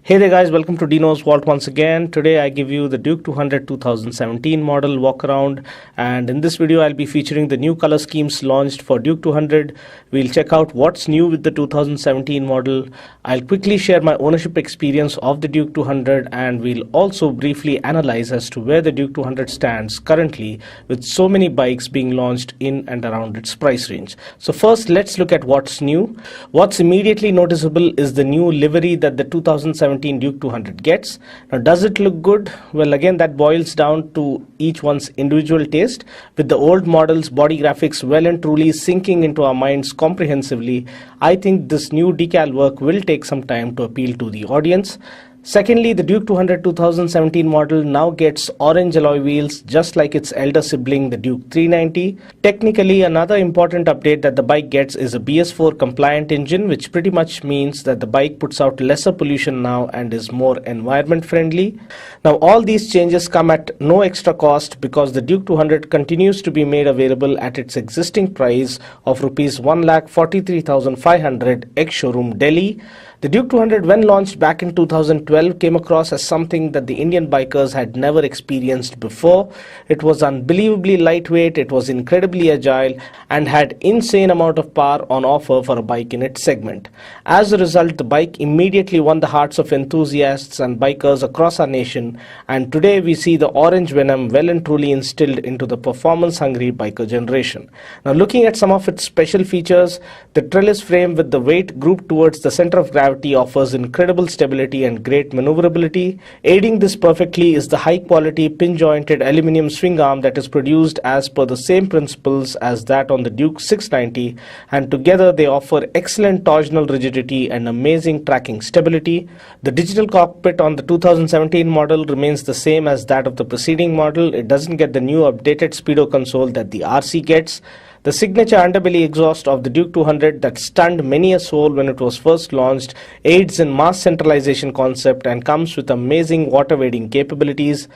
Hey there guys, welcome to Dino's Vault once again. Today I give you the Duke 200 2017 model walk around, and in this video I'll be featuring the new color schemes launched for Duke 200. We'll check out what's new with the 2017 model. I'll quickly share my ownership experience of the Duke 200, and we'll also briefly analyze as to where the Duke 200 stands currently with so many bikes being launched in and around its price range. So first let's look at what's new. What's immediately noticeable is the new livery that the 2017 Duke 200 gets. Now, does it look good? Well, again, that boils down to each one's individual taste, with the old model's body graphics well and truly sinking into our minds comprehensively. I think this new decal work will take some time to appeal to the audience. Secondly, the Duke 200 2017 model now gets orange alloy wheels just like its elder sibling, the Duke 390. Technically, another important update that the bike gets is a BS4 compliant engine, which pretty much means that the bike puts out lesser pollution now and is more environment friendly. Now, all these changes come at no extra cost because the Duke 200 continues to be made available at its existing price of Rs 1,43,500 ex-showroom Delhi. The Duke 200, when launched back in 2012, came across as something that the Indian bikers had never experienced before. It was unbelievably lightweight, it was incredibly agile, and had insane amount of power on offer for a bike in its segment. As a result, the bike immediately won the hearts of enthusiasts and bikers across our nation, and today we see the orange venom well and truly instilled into the performance-hungry biker generation. Now, looking at some of its special features, the trellis frame with the weight grouped towards the center of gravity offers incredible stability and great maneuverability. Aiding this perfectly is the high-quality pin-jointed aluminum swing arm that is produced as per the same principles as that on the Duke 690, and together they offer excellent torsional rigidity and amazing tracking stability. The digital cockpit on the 2017 model remains the same as that of the preceding model. It doesn't get the new updated speedo console that the RC gets. The signature underbelly exhaust of the Duke 200 that stunned many a soul when it was first launched aids in mass centralization concept and comes with amazing water wading capabilities.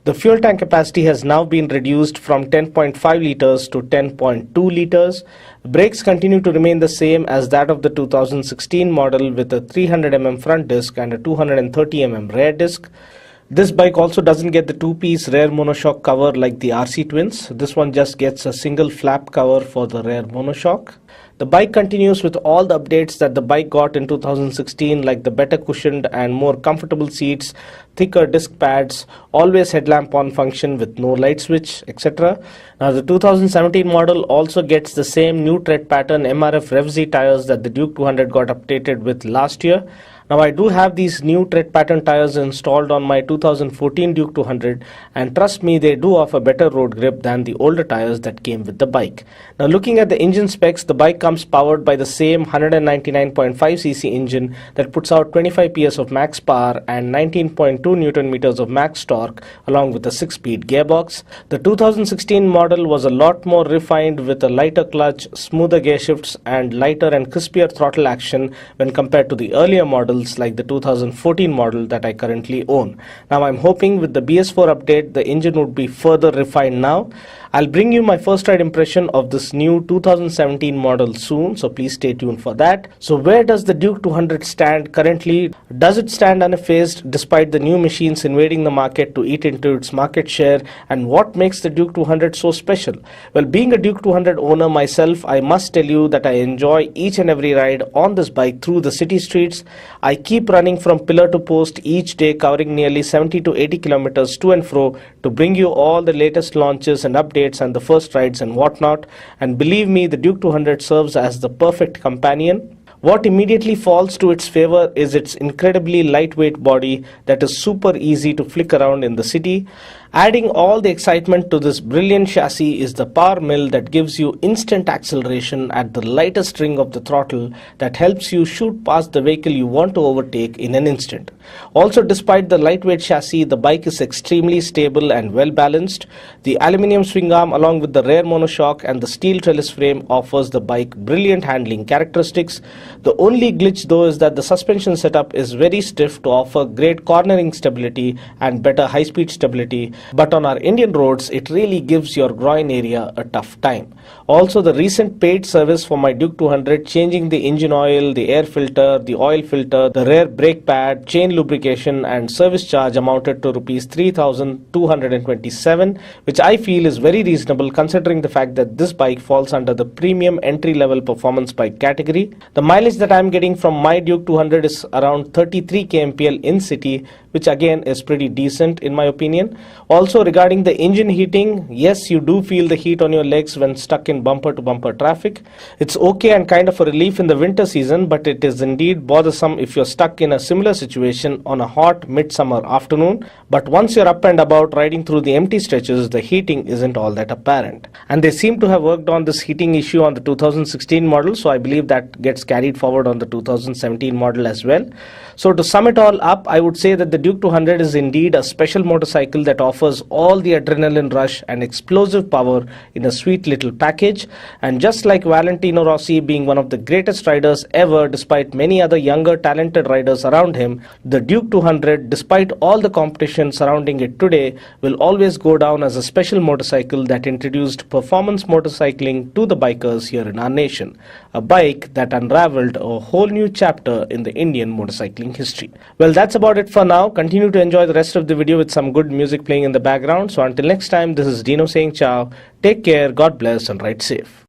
The fuel tank capacity has now been reduced from 10.5 liters to 10.2 liters. Brakes continue to remain the same as that of the 2016 model with a 300 mm front disc and a 230 mm rear disc. This bike also doesn't get the two-piece rear monoshock cover like the RC Twins. This one just gets a single flap cover for the rear monoshock. The bike continues with all the updates that the bike got in 2016, like the better cushioned and more comfortable seats, thicker disc pads, always headlamp on function with no light switch, etc. Now, the 2017 model also gets the same new tread pattern MRF Rev Z tires that the Duke 200 got updated with last year. Now, I do have these new tread pattern tires installed on my 2014 Duke 200, and trust me, they do offer better road grip than the older tires that came with the bike. Now, looking at the engine specs, the bike comes powered by the same 199.5cc engine that puts out 25 PS of max power and 19.2 Newton meters of max torque, along with a 6-speed gearbox. The 2016 model was a lot more refined with a lighter clutch, smoother gear shifts, and lighter and crispier throttle action when compared to the earlier models like the 2014 model that I currently own. Now, I'm hoping with the BS4 update, the engine would be further refined now. I'll bring you my first ride impression of this new 2017 model soon, so please stay tuned for that. So where does the Duke 200 stand currently? Does it stand unfazed despite the new machines invading the market to eat into its market share? And what makes the Duke 200 so special? Well, being a Duke 200 owner myself, I must tell you that I enjoy each and every ride on this bike through the city streets. I keep running from pillar to post each day, covering nearly 70 to 80 kilometers to and fro to bring you all the latest launches and updates and the first rides and whatnot. And believe me, the Duke 200 serves as the perfect companion. What immediately falls to its favor is its incredibly lightweight body that is super easy to flick around in the city. Adding all the excitement to this brilliant chassis is the power mill that gives you instant acceleration at the lightest ring of the throttle that helps you shoot past the vehicle you want to overtake in an instant. Also, despite the lightweight chassis, the bike is extremely stable and well balanced. The aluminum swing arm along with the rear monoshock and the steel trellis frame offers the bike brilliant handling characteristics. The only glitch though is that the suspension setup is very stiff to offer great cornering stability and better high-speed stability. but on our Indian roads, it really gives your groin area a tough time. Also, the recent paid service for my Duke 200, changing the engine oil, the air filter, the oil filter, the rear brake pad, chain lubrication and service charge amounted to rupees 3,227, which I feel is very reasonable considering the fact that this bike falls under the premium entry-level performance bike category. The mileage that I'm getting from my Duke 200 is around 33 kmpl in city, which again is pretty decent in my opinion. Also, regarding the engine heating, yes, you do feel the heat on your legs when stuck in bumper to bumper traffic. It's okay and kind of a relief in the winter season, but it is indeed bothersome if you're stuck in a similar situation on a hot midsummer afternoon. But once you're up and about riding through the empty stretches, the heating isn't all that apparent. And they seem to have worked on this heating issue on the 2016 model, so I believe that gets carried forward on the 2017 model as well. So to sum it all up, I would say that the Duke 200 is indeed a special motorcycle that offers all the adrenaline rush and explosive power in a sweet little package. And just like Valentino Rossi being one of the greatest riders ever, despite many other younger talented riders around him, the Duke 200, despite all the competition surrounding it today, will always go down as a special motorcycle that introduced performance motorcycling to the bikers here in our nation. A bike that unraveled a whole new chapter in the Indian motorcycling history. Well, that's about it for now. Continue to enjoy the rest of the video with some good music playing in the background. So until next time, this is Dino saying ciao. Take care, God bless and ride safe.